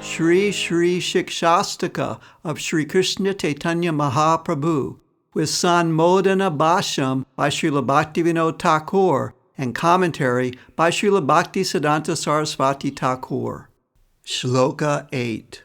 Shri Shri Siksastakam of Shri Krishna Chaitanya Mahaprabhu, with Sanmodana Bhashyam by Srila Bhaktivinoda Thakur, and commentary by Srila Bhaktisiddhanta Saraswati Thakur. Sloka 8.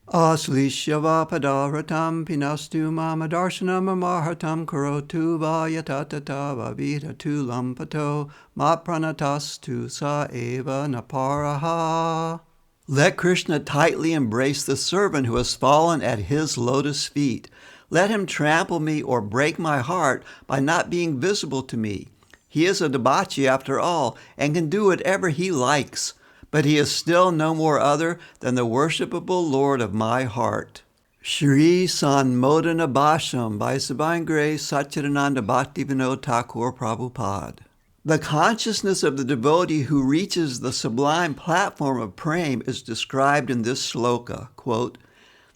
Aslishyava padaratam pinastu mamadarshanam amarhatam karotu vayatatata vavidatu lampato mapranastastu sa eva naparaha. Let Krishna tightly embrace the servant who has fallen at his lotus feet. Let him trample me or break my heart by not being visible to me. He is a Babaji after all, and can do whatever he likes, but he is still no more other than the worshipable Lord of my heart. Shri Sanmodana Bhashyam by His Divine Grace Satchidananda Bhaktivinoda Thakur Prabhupada. The consciousness of the devotee who reaches the sublime platform of prema is described in this sloka, quote,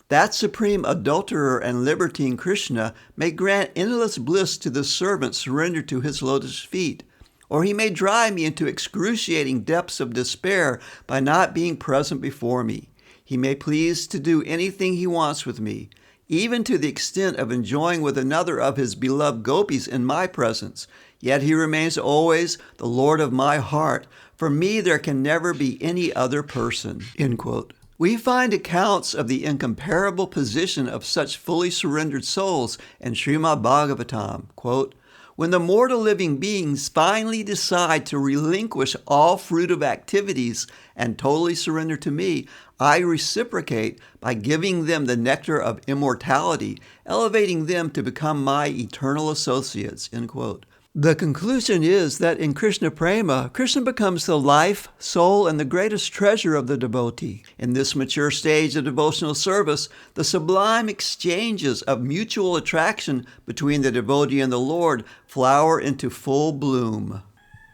"That supreme adulterer and libertine Krishna may grant endless bliss to the servant surrendered to his lotus feet, or he may drive me into excruciating depths of despair by not being present before me. He may please to do anything he wants with me, even to the extent of enjoying with another of his beloved gopis in my presence. Yet he remains always the Lord of my heart. For me there can never be any other person." End quote. We find accounts of the incomparable position of such fully surrendered souls in Srimad Bhagavatam, quote, "When the mortal living beings finally decide to relinquish all fruitive activities and totally surrender to me, I reciprocate by giving them the nectar of immortality, elevating them to become my eternal associates." End quote. The conclusion is that in Krishna Prema, Krishna becomes the life, soul, and the greatest treasure of the devotee. In this mature stage of devotional service, the sublime exchanges of mutual attraction between the devotee and the Lord flower into full bloom.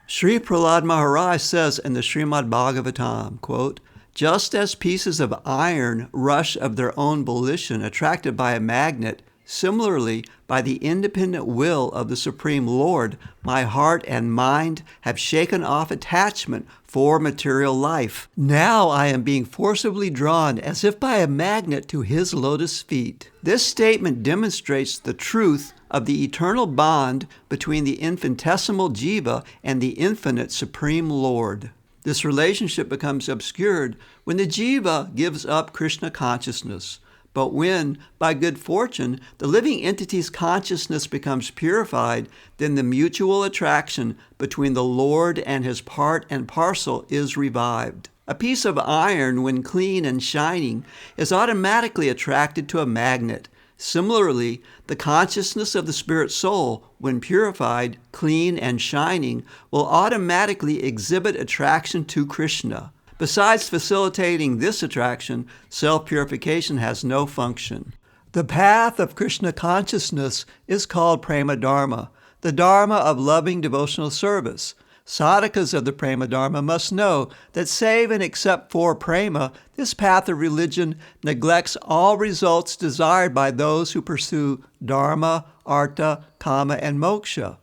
Sri Prahlad Maharaj says in the Srimad Bhagavatam, quote, "Just as pieces of iron rush of their own volition attracted by a magnet, similarly, by the independent will of the Supreme Lord, my heart and mind have shaken off attachment for material life. Now I am being forcibly drawn as if by a magnet to his lotus feet." This statement demonstrates the truth of the eternal bond between the infinitesimal jiva and the infinite Supreme Lord. This relationship becomes obscured when the jiva gives up Krishna consciousness. But when, by good fortune, the living entity's consciousness becomes purified, then the mutual attraction between the Lord and his part and parcel is revived. A piece of iron, when clean and shining, is automatically attracted to a magnet. Similarly, the consciousness of the spirit soul, when purified, clean, and shining, will automatically exhibit attraction to Krishna. Besides facilitating this attraction, self-purification has no function. The path of Krishna consciousness is called Prema Dharma, the Dharma of loving devotional service. Sadhakas of the Prema Dharma must know that save and except for Prema, this path of religion neglects all results desired by those who pursue Dharma, Artha, Kama, and Moksha.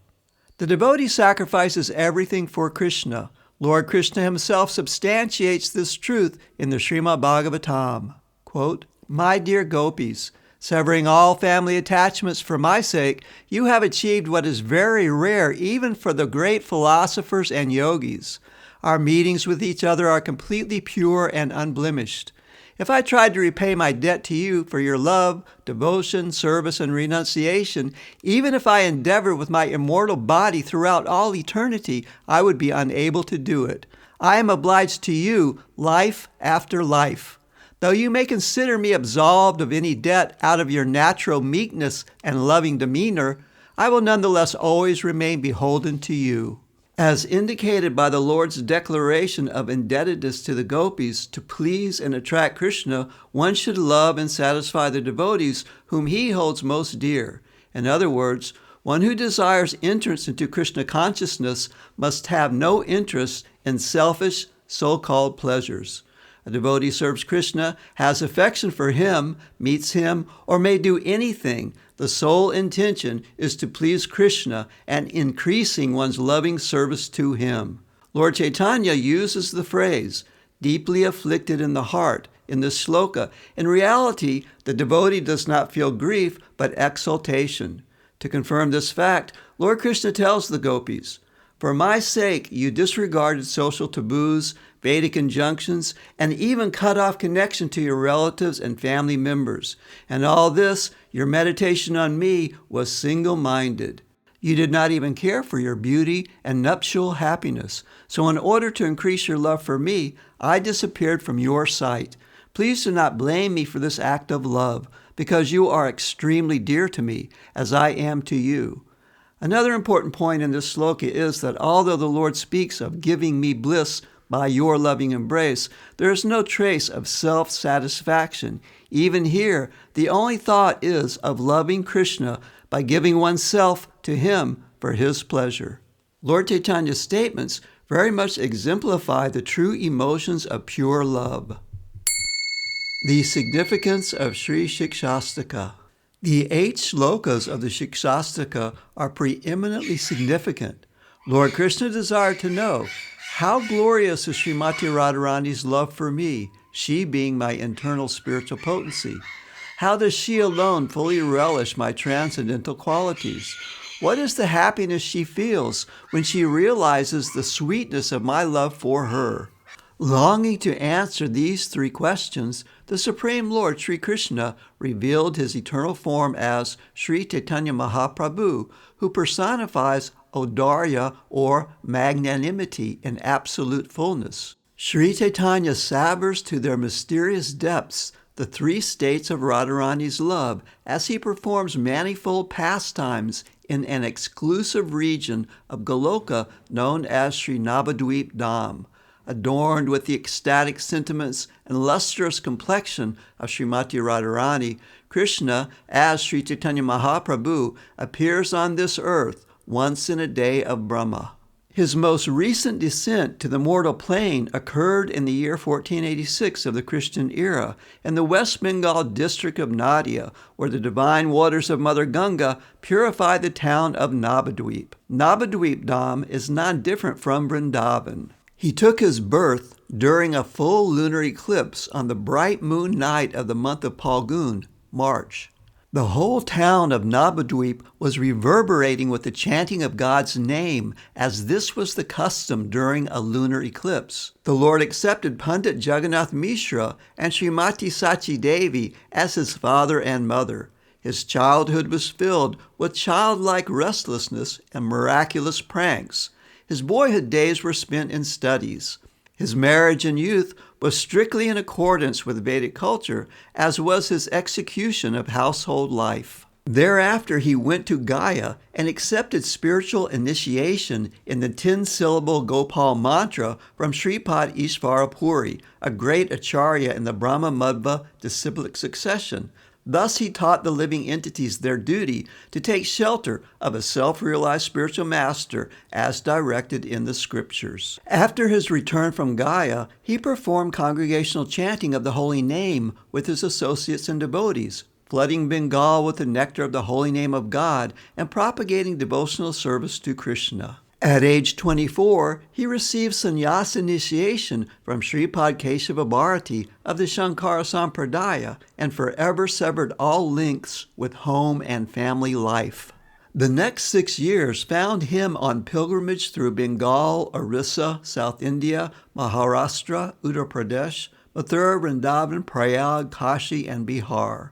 The devotee sacrifices everything for Krishna. Lord Krishna himself substantiates this truth in the Srimad Bhagavatam. Quote, "My dear gopis, severing all family attachments for my sake, you have achieved what is very rare even for the great philosophers and yogis. Our meetings with each other are completely pure and unblemished. If I tried to repay my debt to you for your love, devotion, service, and renunciation, even if I endeavored with my immortal body throughout all eternity, I would be unable to do it. I am obliged to you life after life. Though you may consider me absolved of any debt out of your natural meekness and loving demeanor, I will nonetheless always remain beholden to you." As indicated by the Lord's declaration of indebtedness to the gopis, to please and attract Krishna, one should love and satisfy the devotees whom he holds most dear. In other words, one who desires entrance into Krishna consciousness must have no interest in selfish, so-called pleasures. A devotee serves Krishna, has affection for him, meets him, or may do anything. The sole intention is to please Krishna and increasing one's loving service to him. Lord Chaitanya uses the phrase, deeply afflicted in the heart, in the Sloka. In reality, the devotee does not feel grief, but exultation. To confirm this fact, Lord Krishna tells the gopis, "For my sake, you disregarded social taboos, Vedic injunctions, and even cut off connection to your relatives and family members. And all this, your meditation on me, was single-minded. You did not even care for your beauty and nuptial happiness. So in order to increase your love for me, I disappeared from your sight. Please do not blame me for this act of love, because you are extremely dear to me, as I am to you." Another important point in this sloka is that although the Lord speaks of giving me bliss by your loving embrace, there is no trace of self-satisfaction. Even here, the only thought is of loving Krishna by giving oneself to him for his pleasure. Lord Chaitanya's statements very much exemplify the true emotions of pure love. The significance of Sri Siksastakam. The 8 shlokas of the Siksastakam are preeminently significant. Lord Krishna desired to know, how glorious is Srimati Radharani's love for me, she being my internal spiritual potency. How does she alone fully relish my transcendental qualities? What is the happiness she feels when she realizes the sweetness of my love for her? Longing to answer these 3 questions, the Supreme Lord Sri Krishna revealed his eternal form as Sri Chaitanya Mahaprabhu, who personifies Audarya or magnanimity in absolute fullness. Sri Chaitanya savors to their mysterious depths the 3 states of Radharani's love as he performs manifold pastimes in an exclusive region of Goloka known as Sri Navadvip Dham. Adorned with the ecstatic sentiments and lustrous complexion of Srimati Radharani, Krishna, as Sri Chaitanya Mahaprabhu, appears on this earth once in a day of Brahma. His most recent descent to the mortal plane occurred in the year 1486 of the Christian era in the West Bengal district of Nadia, where the divine waters of Mother Ganga purify the town of Navadvip. Navadvip Dham is not different from Vrindavan. He took his birth during a full lunar eclipse on the bright moon night of the month of Phalgun, March. The whole town of Navadvip was reverberating with the chanting of God's name, as this was the custom during a lunar eclipse. The Lord accepted Pandit Jagannath Mishra and Srimati Sachi Devi as his father and mother. His childhood was filled with childlike restlessness and miraculous pranks. His boyhood days were spent in studies. His marriage in youth was strictly in accordance with Vedic culture, as was his execution of household life. Thereafter, he went to Gaya and accepted spiritual initiation in the 10-syllable Gopal mantra from Sripad Ishvara Puri, a great acharya in the Brahma Madhva disciplic succession. Thus he taught the living entities their duty to take shelter of a self-realized spiritual master as directed in the scriptures. After his return from Gaya, he performed congregational chanting of the holy name with his associates and devotees, flooding Bengal with the nectar of the holy name of God and propagating devotional service to Krishna. At age 24, he received sannyasa initiation from Sripad Keshava Bharati of the Shankara Sampradaya and forever severed all links with home and family life. The next 6 years found him on pilgrimage through Bengal, Orissa, South India, Maharashtra, Uttar Pradesh, Mathura, Vrindavan, Prayag, Kashi, and Bihar.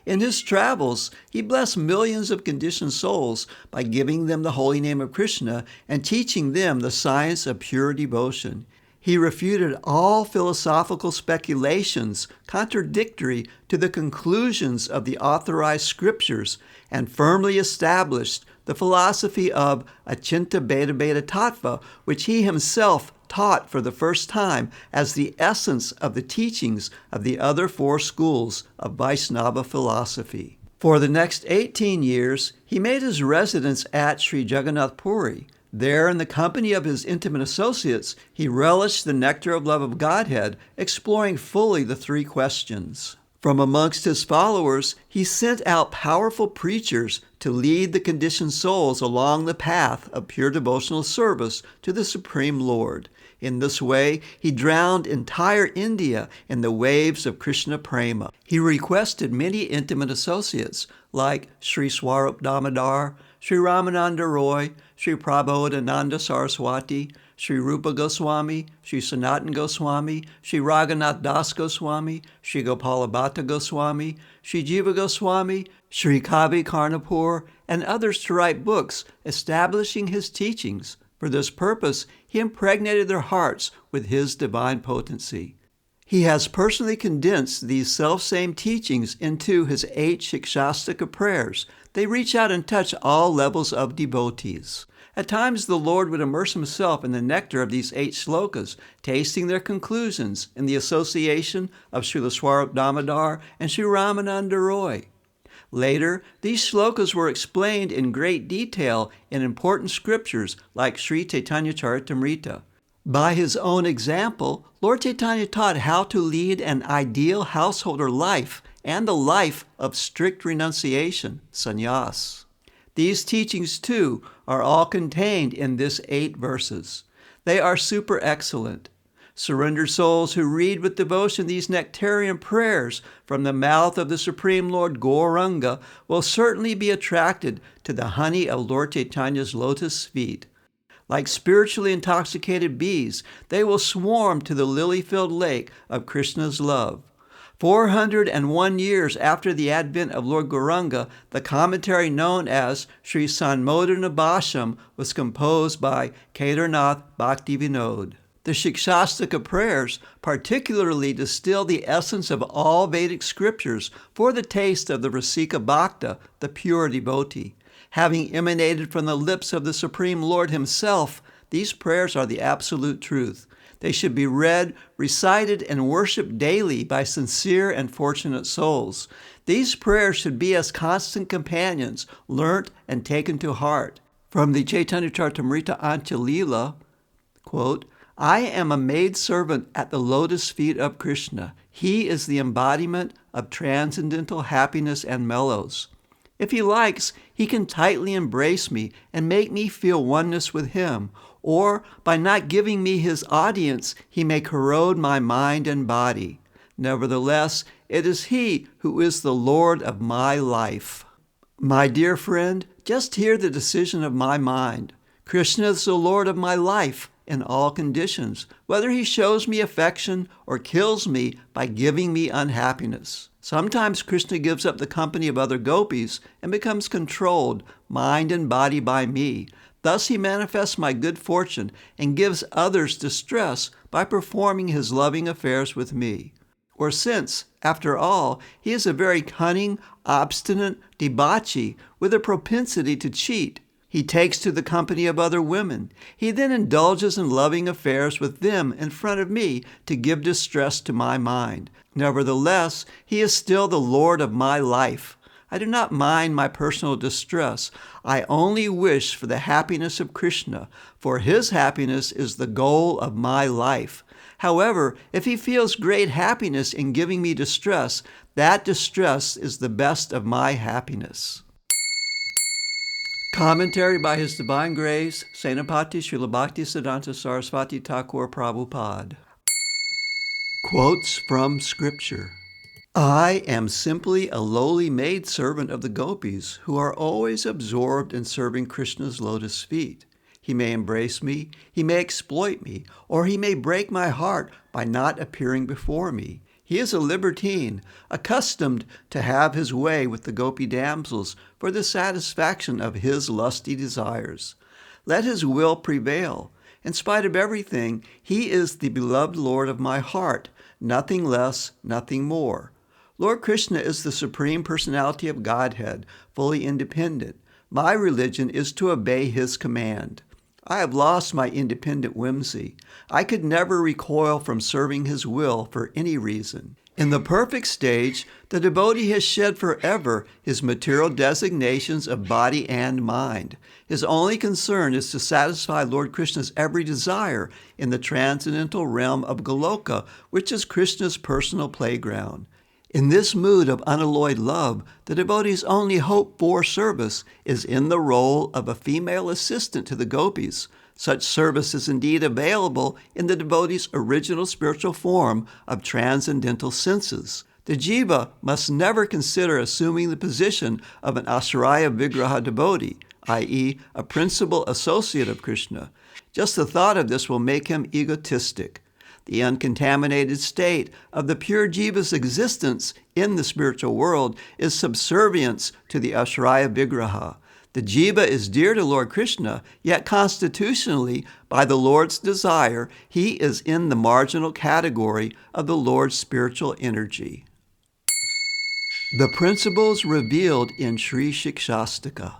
In his travels, he blessed millions of conditioned souls by giving them the holy name of Krishna and teaching them the science of pure devotion. He refuted all philosophical speculations contradictory to the conclusions of the authorized scriptures and firmly established the philosophy of Achinta Bheda Bheda Tattva, which he himself taught for the first time as the essence of the teachings of the other 4 schools of Vaishnava philosophy. For the next 18 years, he made his residence at Sri Jagannath Puri. There, in the company of his intimate associates, he relished the nectar of love of Godhead, exploring fully the 3 questions. From amongst his followers, he sent out powerful preachers to lead the conditioned souls along the path of pure devotional service to the Supreme Lord. In this way, he drowned entire India in the waves of Krishna Prema. He requested many intimate associates like Sri Swarup Damodar, Sri Ramananda Roy, Sri Prabodhananda Saraswati, Sri Rupa Goswami, Sri Sanatan Goswami, Sri Raghunath Das Goswami, Sri Gopalabhatta Goswami, Sri Jiva Goswami, Sri Kavi Karnapur, and others to write books establishing his teachings. For this purpose, he impregnated their hearts with his divine potency. He has personally condensed these self-same teachings into his 8 Siksastakam prayers. They reach out and touch all levels of devotees. At times, the Lord would immerse himself in the nectar of these 8 slokas, tasting their conclusions in the association of Srila Swarup Damodar and Sri Ramananda Roy. Later, these slokas were explained in great detail in important scriptures like Sri Chaitanya Charitamrita. By his own example, Lord Chaitanya taught how to lead an ideal householder life and the life of strict renunciation, sannyas. These teachings, too, are all contained in this 8 verses. They are super excellent. Surrendered souls who read with devotion these nectarian prayers from the mouth of the Supreme Lord Gauranga will certainly be attracted to the honey of Lord Chaitanya's lotus feet. Like spiritually intoxicated bees, they will swarm to the lily-filled lake of Krishna's love. 401 years after the advent of Lord Gauranga, the commentary known as Sri Sanmodana Bhashyam was composed by Kedarnath Bhaktivinod. The Siksastakam prayers particularly distill the essence of all Vedic scriptures for the taste of the Rasika Bhakta, the pure devotee. Having emanated from the lips of the Supreme Lord himself, these prayers are the absolute truth. They should be read, recited, and worshipped daily by sincere and fortunate souls. These prayers should be as constant companions, learnt and taken to heart. From the Chaitanya Charitamrita Anchalila, quote, I am a maidservant at the lotus feet of Krishna. He is the embodiment of transcendental happiness and mellows. If he likes, he can tightly embrace me and make me feel oneness with him, or by not giving me his audience, he may corrode my mind and body. Nevertheless, it is he who is the Lord of my life. My dear friend, just hear the decision of my mind. Krishna is the Lord of my life in all conditions, whether he shows me affection or kills me by giving me unhappiness. Sometimes Krishna gives up the company of other gopis and becomes controlled, mind and body, by me. Thus he manifests my good fortune and gives others distress by performing his loving affairs with me. Or since, after all, he is a very cunning, obstinate debauchee with a propensity to cheat, he takes to the company of other women. He then indulges in loving affairs with them in front of me to give distress to my mind. Nevertheless, he is still the Lord of my life. I do not mind my personal distress. I only wish for the happiness of Krishna, for his happiness is the goal of my life. However, if he feels great happiness in giving me distress, that distress is the best of my happiness. Commentary by His Divine Grace, Senapati Srila Bhaktisiddhanta Saraswati Thakur Prabhupada. Quotes from Scripture. I am simply a lowly maidservant of the gopis who are always absorbed in serving Krishna's lotus feet. He may embrace me, he may exploit me, or he may break my heart by not appearing before me. He is a libertine, accustomed to have his way with the gopi damsels for the satisfaction of his lusty desires. Let his will prevail. In spite of everything, he is the beloved Lord of my heart, nothing less, nothing more. Lord Krishna is the Supreme Personality of Godhead, fully independent. My religion is to obey his command. I have lost my independent whimsy. I could never recoil from serving his will for any reason. In the perfect stage, the devotee has shed forever his material designations of body and mind. His only concern is to satisfy Lord Krishna's every desire in the transcendental realm of Goloka, which is Krishna's personal playground. In this mood of unalloyed love, the devotee's only hope for service is in the role of a female assistant to the gopis. Such service is indeed available in the devotee's original spiritual form of transcendental senses. The jiva must never consider assuming the position of an Ashraya Vigraha devotee, i.e., a principal associate of Krishna. Just the thought of this will make him egotistic. The uncontaminated state of the pure jiva's existence in the spiritual world is subservience to the Ashraya Vigraha. The jiva is dear to Lord Krishna, yet constitutionally, by the Lord's desire, he is in the marginal category of the Lord's spiritual energy. The principles revealed in Sri Siksastakam.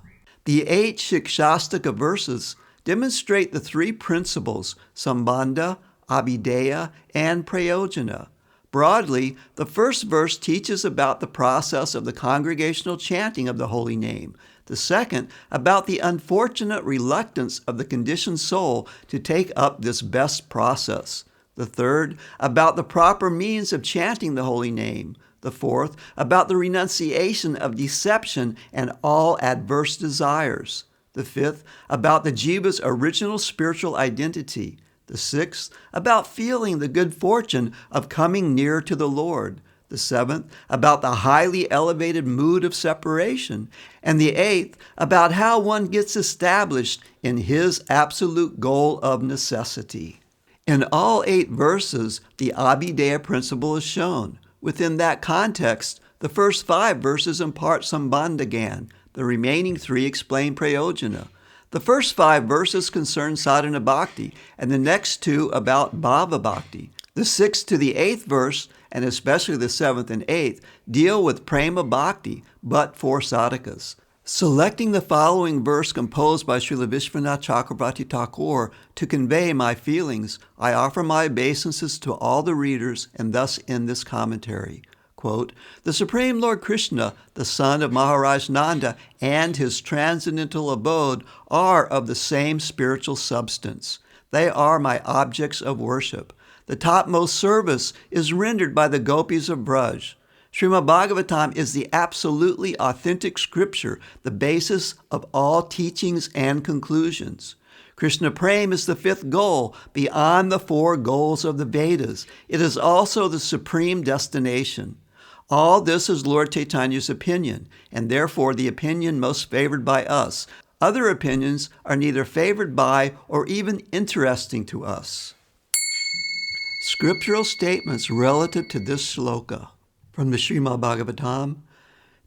The 8 Siksastakam verses demonstrate the 3 principles, Sambandha, Abhideya, and Prayojana. Broadly, the first verse teaches about the process of the congregational chanting of the holy name. The second, about the unfortunate reluctance of the conditioned soul to take up this best process. The third, about the proper means of chanting the holy name. The fourth, about the renunciation of deception and all adverse desires. The fifth, about the jiva's original spiritual identity. The sixth, about feeling the good fortune of coming near to the Lord. The seventh, about the highly elevated mood of separation. And the eighth, about how one gets established in his absolute goal of necessity. In all 8 verses, the Abhideya principle is shown. Within that context, the first 5 verses impart Sambandha Gyan. The remaining 3 explain Prayojana. The first 5 verses concern sadhana bhakti, and the next 2 about bhava bhakti. The 6th to the 8th verse, and especially the 7th and 8th, deal with prema bhakti, but for sadhakas. Selecting the following verse composed by Srila Vishwanath Chakravarti Thakur to convey my feelings, I offer my obeisances to all the readers and thus end this commentary. Quote, the Supreme Lord Krishna, the son of Maharaj Nanda, and his transcendental abode are of the same spiritual substance. They are my objects of worship. The topmost service is rendered by the gopis of Braj. Srimad Bhagavatam is the absolutely authentic scripture, the basis of all teachings and conclusions. Krishna Prem is the 5th goal beyond the 4 goals of the Vedas. It is also the supreme destination. All this is Lord Chaitanya's opinion, and therefore the opinion most favored by us. Other opinions are neither favored by or even interesting to us. Scriptural statements relative to this sloka. From the Srimad Bhagavatam,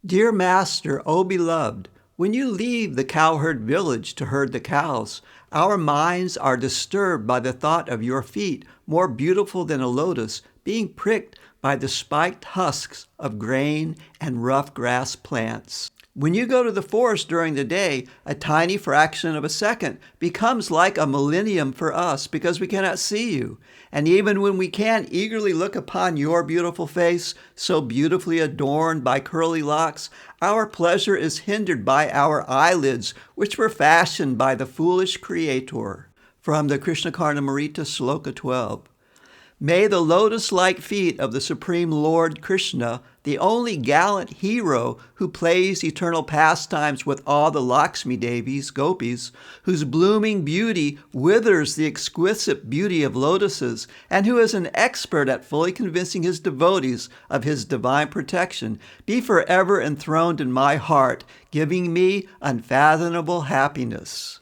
Dear Master, O beloved, when you leave the cowherd village to herd the cows, our minds are disturbed by the thought of your feet, more beautiful than a lotus, being pricked by the spiked husks of grain and rough grass plants. When you go to the forest during the day, a tiny fraction of a second becomes like a millennium for us because we cannot see you. And even when we can eagerly look upon your beautiful face, so beautifully adorned by curly locks, our pleasure is hindered by our eyelids, which were fashioned by the foolish Creator. From the Krishna Karnamrita, Sloka 12. May the lotus-like feet of the Supreme Lord Krishna, the only gallant hero who plays eternal pastimes with all the Lakshmi Devis, gopis, whose blooming beauty withers the exquisite beauty of lotuses, and who is an expert at fully convincing his devotees of his divine protection, be forever enthroned in my heart, giving me unfathomable happiness.